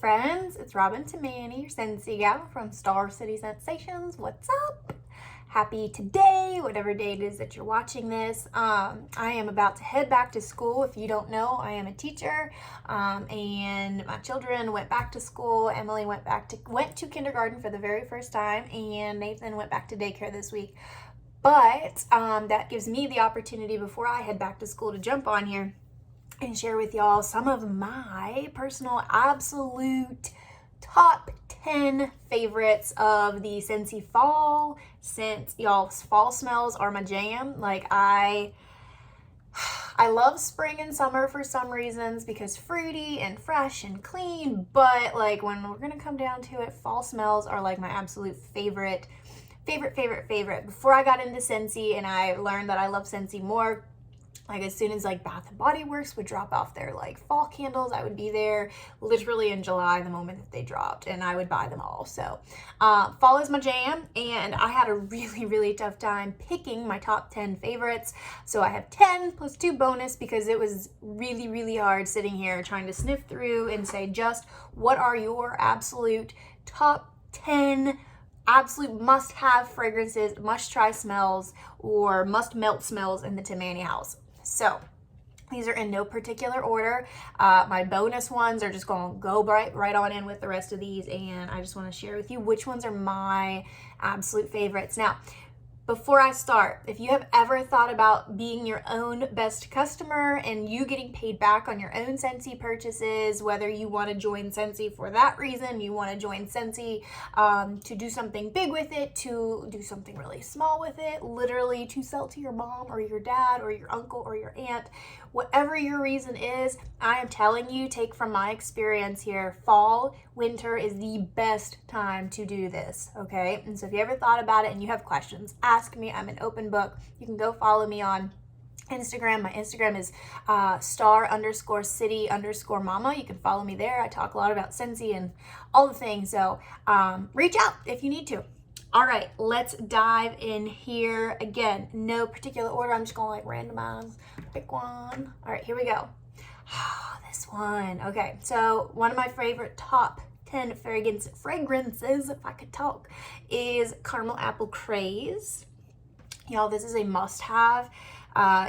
friends, it's Robin Tamagni, your Scentsy gal from Star City Sensations. What's up? Happy today, whatever day it is that you're watching this. I am about to head back to school. If you don't know, I am a teacher, and my children went back to school. Emily went to kindergarten for the very first time, and Nathan went back to daycare this week. But that gives me the opportunity before I head back to school to jump on here and share with y'all some of my personal absolute top 10 favorites of the Scentsy fall scent. Y'all, fall smells are my jam. Like I love spring and summer for some reasons because fruity and fresh and clean, but like when we're gonna come down to it, fall smells are like my absolute favorite. Before I got into Scentsy and I learned that I love Scentsy more, like as soon as like Bath and Body Works would drop off their like fall candles, I would be there literally in July the moment that they dropped, and I would buy them all. So fall is my jam, and I had a really tough time picking my top 10 favorites. So I have 10 plus 2 bonus because it was really hard sitting here trying to sniff through and say just what are your absolute top 10 absolute must-have fragrances, must-try smells, or must-melt smells in the Tamagni house. So these are in no particular order. My bonus ones are just going to go right on in with the rest of these, and I just want to share with you which ones are my absolute favorites. Now, before I start, if you have ever thought about being your own best customer and you getting paid back on your own Scentsy purchases, whether you want to join Scentsy for that reason, you want to join Scentsy to do something big with it, to do something really small with it, literally to sell to your mom or your dad or your uncle or your aunt, whatever your reason is, I am telling you, take from my experience here, fall, winter is the best time to do this, okay? And so if you ever thought about it and you have questions, ask me. I'm an open book. You can go follow me on Instagram. My Instagram is star_city_mama. You can follow me there. I talk a lot about Scentsy and all the things. So reach out if you need to. All right, let's dive in here. Again, no particular order. I'm just going to like randomize, pick one. All right, here we go. This one. Okay, so one of my favorite top 10 fragrances, if I could talk, is Caramel Apple Craze. Y'all, this is a must-have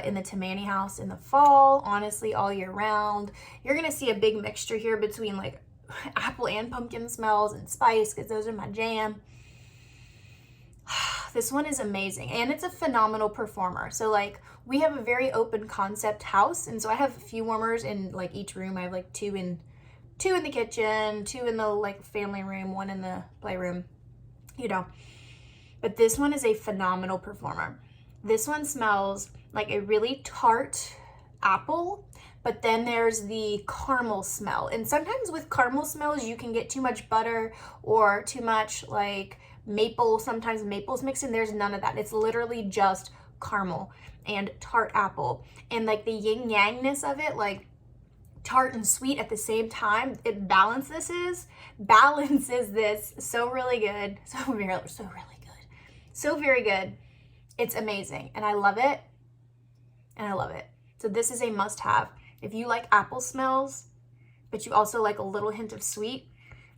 in the Tamagni house in the fall, honestly, all year round. You're going to see a big mixture here between like apple and pumpkin smells and spice because those are my jam. This one is amazing, and it's a phenomenal performer. So like we have a very open concept house, and so I have a few warmers in like each room. I have like two in the kitchen, 2 in the like family room, 1 in the playroom, you know. But this one is a phenomenal performer. This one smells like a really tart apple, but then there's the caramel smell. And sometimes with caramel smells, you can get too much butter or too much like maple. Sometimes maple's mixed in. There's none of that. It's literally just caramel and tart apple. And like the yin yangness of it, like tart and sweet at the same time, it balances this so really good. So very good. It's amazing. And I love it. So this is a must have. If you like apple smells, but you also like a little hint of sweet,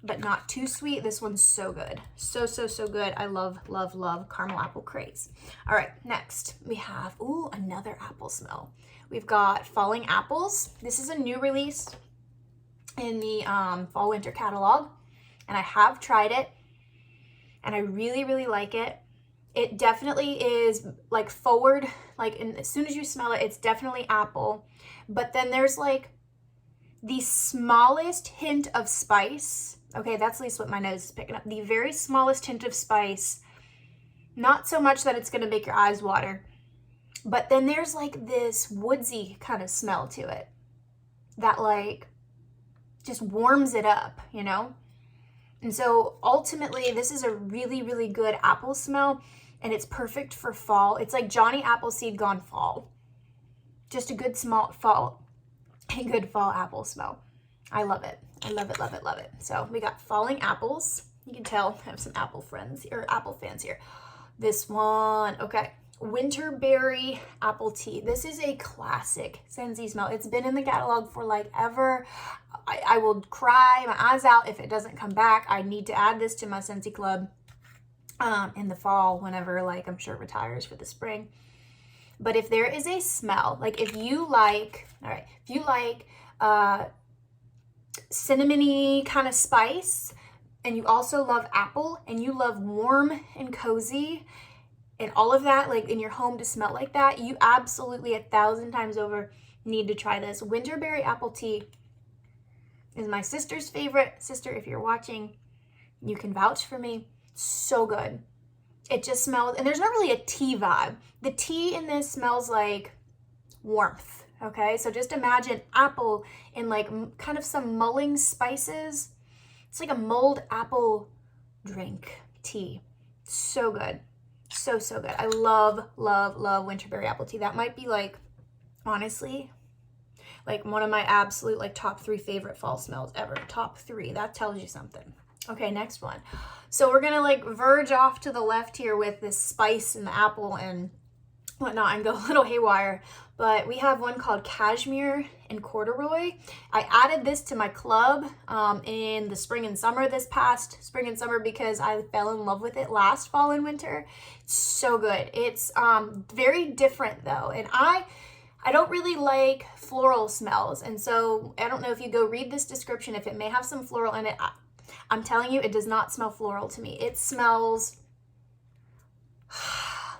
but not too sweet, this one's so good. So good. I love Caramel Apple Craze. All right, next we have, another apple smell. We've got Falling Apples. This is a new release in the fall winter catalog, and I have tried it, and I really like it. It definitely is like forward, like as soon as you smell it, it's definitely apple, but then there's like the smallest hint of spice. Okay, that's at least what my nose is picking up. The very smallest hint of spice, not so much that it's gonna make your eyes water, but then there's like this woodsy kind of smell to it that like just warms it up, you know? And so ultimately, this is a really good apple smell, and it's perfect for fall. It's like Johnny Appleseed gone fall. Just a good good fall apple smell. I love it. Love it. So we got Falling Apples. You can tell I have some apple friends or apple fans here. This one, okay. Winterberry Apple Tea. This is a classic Scentsy smell. It's been in the catalog for like ever. I will cry my eyes out if it doesn't come back. I need to add this to my Scentsy club in the fall, whenever, like, I'm sure it retires for the spring. But if there is a smell, like if you like, all right, if you like cinnamony kind of spice, and you also love apple, and you love warm and cozy and all of that, like in your home to smell like that, you absolutely 1,000 times over need to try this. Winterberry Apple Tea is my sister's favorite. Sister, if you're watching, you can vouch for me. So good. It just smells, and there's not really a tea vibe. The tea in this smells like warmth, okay? So just imagine apple and like kind of some mulling spices. It's like a mulled apple drink tea. So good. So, so good. I love, love, love Winterberry Apple Tea. That might be like, honestly, like one of my absolute like top 3 favorite fall smells ever. Top 3. That tells you something. Okay, next one. So we're gonna like verge off to the left here with this spice and the apple and whatnot and go a little haywire. But we have one called Cashmere and Corduroy. I added this to my club in the spring and summer, this past spring and summer, because I fell in love with it last fall and winter. It's so good. It's very different though. And I don't really like floral smells. And so I don't know if you go read this description, if it may have some floral in it. I'm telling you, it does not smell floral to me. It smells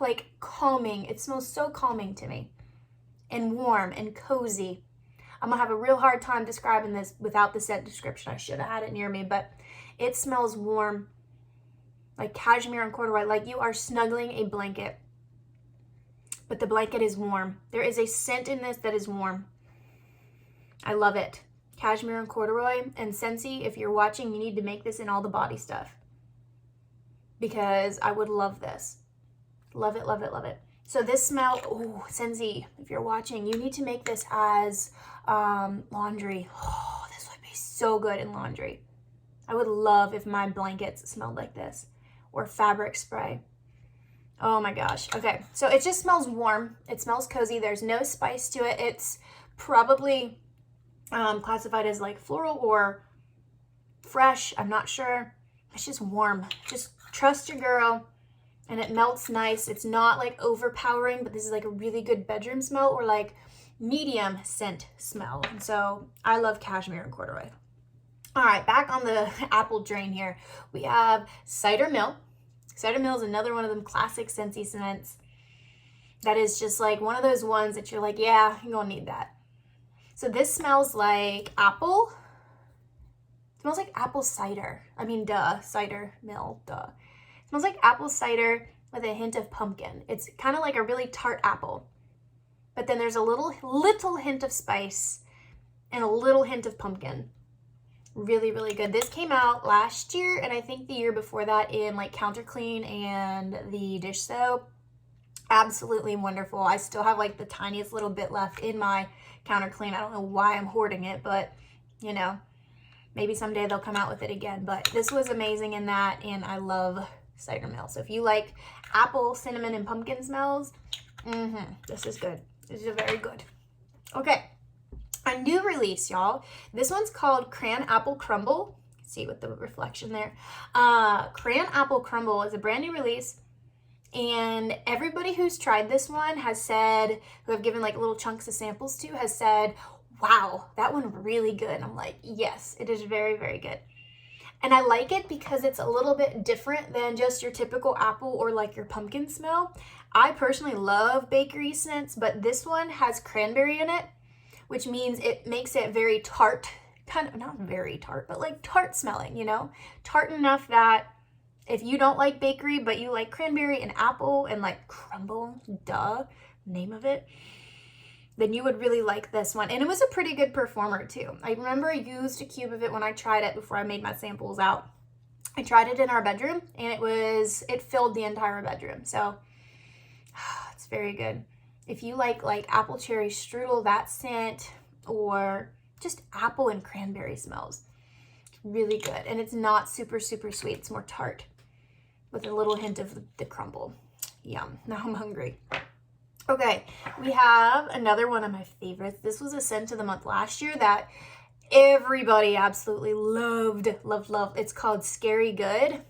like calming. It smells so calming to me and warm and cozy. I'm gonna have a real hard time describing this without the scent description. I should have had it near me, but it smells warm, like cashmere and corduroy, like you are snuggling a blanket, but the blanket is warm. There is a scent in this that is warm. I love it. Cashmere and corduroy. And Scentsy, if you're watching, you need to make this in all the body stuff, because I would love this. Love it, love it, love it. So this smell, oh, Scentsy, if you're watching, you need to make this as laundry. Oh, this would be so good in laundry. I would love if my blankets smelled like this, or fabric spray. Oh my gosh. Okay, so it just smells warm. It smells cozy. There's no spice to it. It's probably classified as like floral or fresh. I'm not sure. It's just warm. Just trust your girl. And it melts nice. It's not like overpowering, but this is like a really good bedroom smell, or like medium scent smell. And so I love cashmere and corduroy. All right, back on the apple train here. We have Cider Mill. Cider Mill is another one of them classic Scentsy scents that is just like one of those ones that you're like, yeah, you're gonna need that. So this smells like apple. It smells like apple cider. I mean, duh, cider mill, duh. It smells like apple cider with a hint of pumpkin. It's kind of like a really tart apple, but then there's a little hint of spice and a little hint of pumpkin. Really, really good. This came out last year, and I think the year before that in like Counter Clean and the dish soap. Absolutely wonderful. I still have like the tiniest little bit left in my Counter Clean. I don't know why I'm hoarding it, but you know, maybe someday they'll come out with it again. But this was amazing in that, and I love Cider Mill. So if you like apple, cinnamon, and pumpkin smells, this is good. This is very good. Okay, a new release, y'all. This one's called Cran Apple Crumble. See with the reflection there. Cran Apple Crumble is a brand new release, and everybody who's tried this one has said, who I've given like little chunks of samples to, has said, wow, that one really good. And I'm like, yes, it is very, very good. And I like it because it's a little bit different than just your typical apple or like your pumpkin smell. I personally love bakery scents, but this one has cranberry in it, which means it makes it very tart, kind of, not very tart, but like tart smelling, you know? Tart enough that if you don't like bakery, but you like cranberry and apple and like crumble, duh, name of it, then you would really like this one. And it was a pretty good performer too. I remember I used a cube of it when I tried it before I made my samples out. I tried it in our bedroom, and it filled the entire bedroom. So it's very good. If you like apple cherry strudel, that scent, or just apple and cranberry smells, it's really good. And it's not super, super sweet. It's more tart with a little hint of the crumble. Yum. Now I'm hungry. Okay, we have another one of my favorites. This was a scent of the month last year that everybody absolutely loved. It's called Scary Good.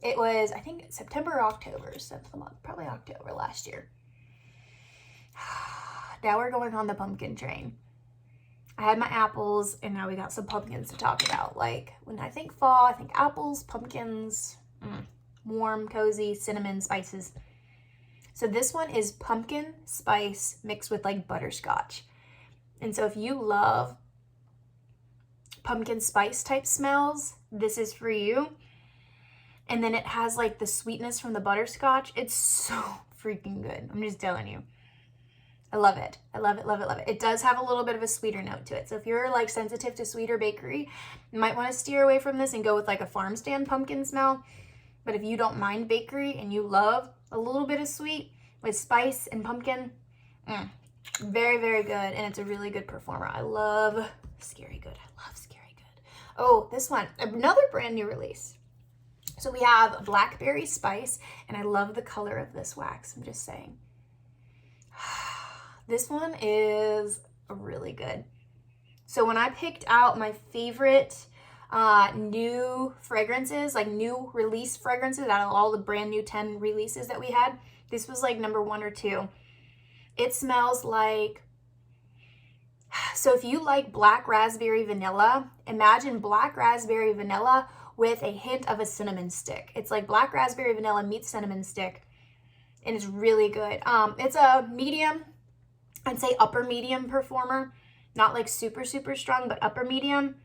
It was, I think, September or October, scent of the month. Probably October last year. Now we're going on the pumpkin train. I had my apples, and now we got some pumpkins to talk about. Like, when I think fall, I think apples, pumpkins, warm, cozy, cinnamon, spices. So this one is pumpkin spice mixed with like butterscotch. And so if you love pumpkin spice type smells, this is for you. And then it has like the sweetness from the butterscotch. It's so freaking good. I'm just telling you. I love it. I love it, love it, love it. It does have a little bit of a sweeter note to it. So if you're like sensitive to sweeter bakery, you might want to steer away from this and go with like a farm stand pumpkin smell. But if you don't mind bakery and you love a little bit of sweet with spice and pumpkin, very, very good. And it's a really good performer. I love Scary Good. I love Scary Good. Oh, this one, another brand new release. So we have blackberry spice, and I love the color of this wax. I'm just saying. This one is really good. So when I picked out my favorite new fragrances, like new release fragrances out of all the brand new 10 releases that we had, this was like number 1 or 2. It smells like, so if you like black raspberry vanilla, imagine black raspberry vanilla with a hint of a cinnamon stick. It's like black raspberry vanilla meets cinnamon stick, and it's really good. It's a medium, I'd say upper medium performer, not like super, super strong, but upper medium.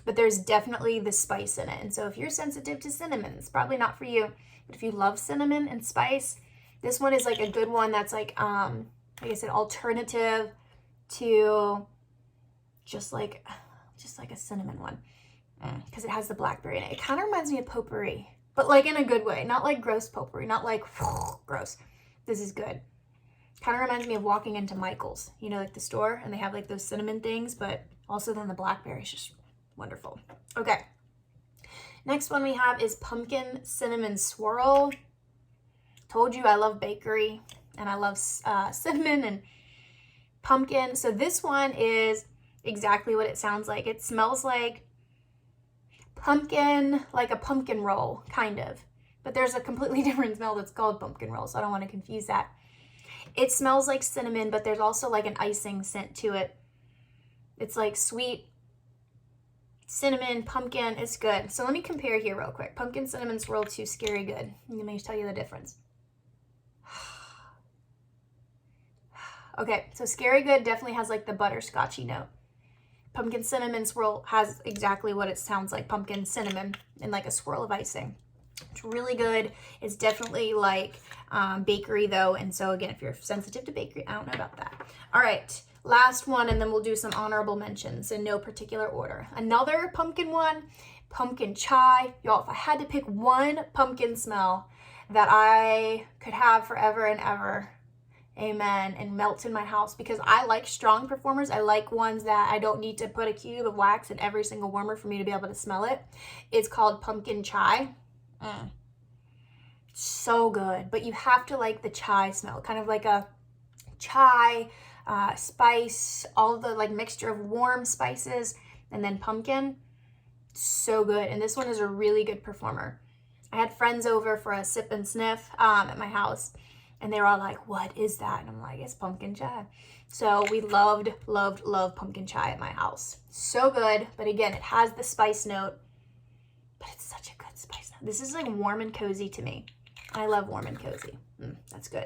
But there's definitely the spice in it. And so if you're sensitive to cinnamon, it's probably not for you. But if you love cinnamon and spice, this one is like a good one that's like I said, alternative to just like a cinnamon one. Because it has the blackberry in it. It kind of reminds me of potpourri, but like in a good way. Not like gross potpourri, not like gross. This is good. Kind of reminds me of walking into Michael's, you know, like the store, and they have like those cinnamon things, but also then the blackberry is just wonderful. Okay. Next one we have is Pumpkin Cinnamon Swirl. Told you I love bakery, and I love cinnamon and pumpkin. So this one is exactly what it sounds like. It smells like pumpkin, like a pumpkin roll, kind of. But there's a completely different smell that's called pumpkin roll, so I don't want to confuse that. It smells like cinnamon, but there's also like an icing scent to it. It's like sweet cinnamon, pumpkin. It's good. So let me compare here real quick. Pumpkin Cinnamon Swirl to Scary Good. Let me tell you the difference. Okay, so Scary Good definitely has like the butterscotchy note. Pumpkin Cinnamon Swirl has exactly what it sounds like, pumpkin cinnamon and like a swirl of icing. It's really good. It's definitely like bakery though. And so again, if you're sensitive to bakery, I don't know about that. All right, last one, and then we'll do some honorable mentions in no particular order. Another pumpkin one, pumpkin chai. Y'all, if I had to pick one pumpkin smell that I could have forever and ever, amen, and melt in my house, because I like strong performers. I like ones that I don't need to put a cube of wax in every single warmer for me to be able to smell it. It's called pumpkin chai. So good, but you have to like the chai smell, kind of like a chai, spice, all the like mixture of warm spices and then pumpkin. So good. And this one is a really good performer. I had friends over for a sip and sniff at my house, and they were all like, what is that? And I'm like, it's pumpkin chai. So we loved pumpkin chai at my house. So good. But again, it has the spice note, but it's such a good spice note. This is like warm and cozy to me. I love warm and cozy. That's good.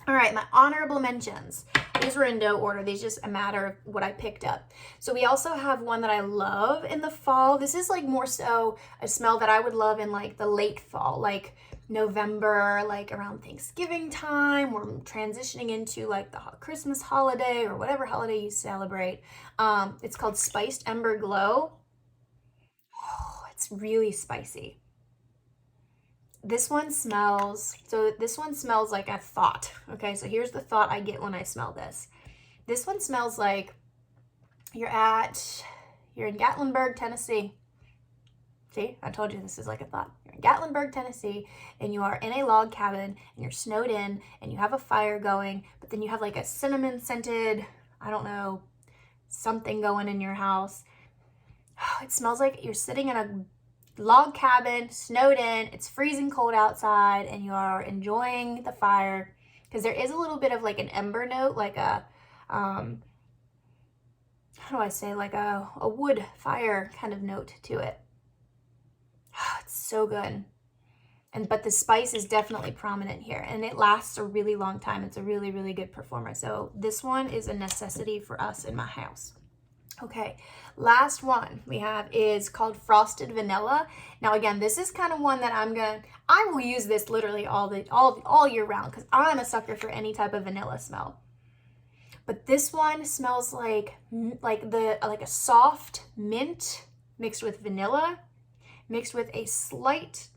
All right, my honorable mentions. These were in no order. These just a matter of what I picked up. So we also have one that I love in the fall. This is like more so a smell that I would love in like the late fall, like November, like around Thanksgiving time. We're transitioning into like the Christmas holiday or whatever holiday you celebrate. It's called Spiced Ember Glow. Oh, it's really spicy. This one smells like a thought. Okay, so here's the thought I get when I smell this. This one smells like you're in Gatlinburg, Tennessee. See, I told you this is like a thought. You're in Gatlinburg, Tennessee, and you are in a log cabin, and you're snowed in, and you have a fire going, but then you have like a cinnamon scented, I don't know, something going in your house. It smells like you're sitting in a log cabin, snowed in, it's freezing cold outside, and you are enjoying the fire, because there is a little bit of like an ember note, like a, how do I say, like a wood fire kind of note to it. It's so good. But the spice is definitely prominent here, and it lasts a really long time. It's a really, really good performer. So this one is a necessity for us in my house. Okay, last one we have is called Frosted Vanilla. Now again, this is kind of one that I will use this literally all year round, because I'm a sucker for any type of vanilla smell. But this one smells like a soft mint mixed with vanilla, mixed with a slight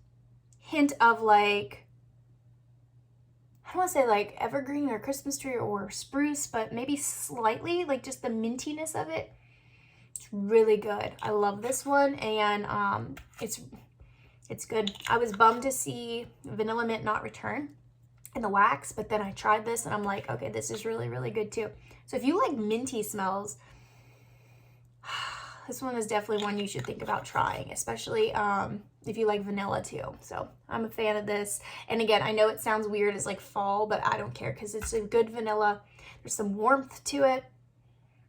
hint of like, I don't want to say like evergreen or Christmas tree or spruce, but maybe slightly like just the mintiness of it. It's really good. I love this one, and it's good. I was bummed to see Vanilla Mint not return in the wax, but then I tried this and I'm like, okay, this is really, really good too. So if you like minty smells, this one is definitely one you should think about trying, especially if you like vanilla too. So I'm a fan of this. And again, I know it sounds weird as like fall, but I don't care, because it's a good vanilla. There's some warmth to it.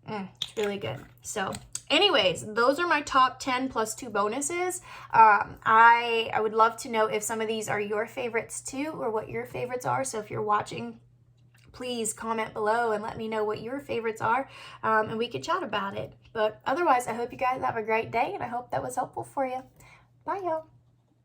It's really good. So anyways, those are my top 10 plus 2 bonuses. I would love to know if some of these are your favorites too, or what your favorites are. So if you're watching, please comment below and let me know what your favorites are, and we could chat about it. But otherwise, I hope you guys have a great day, and I hope that was helpful for you. Bye, y'all.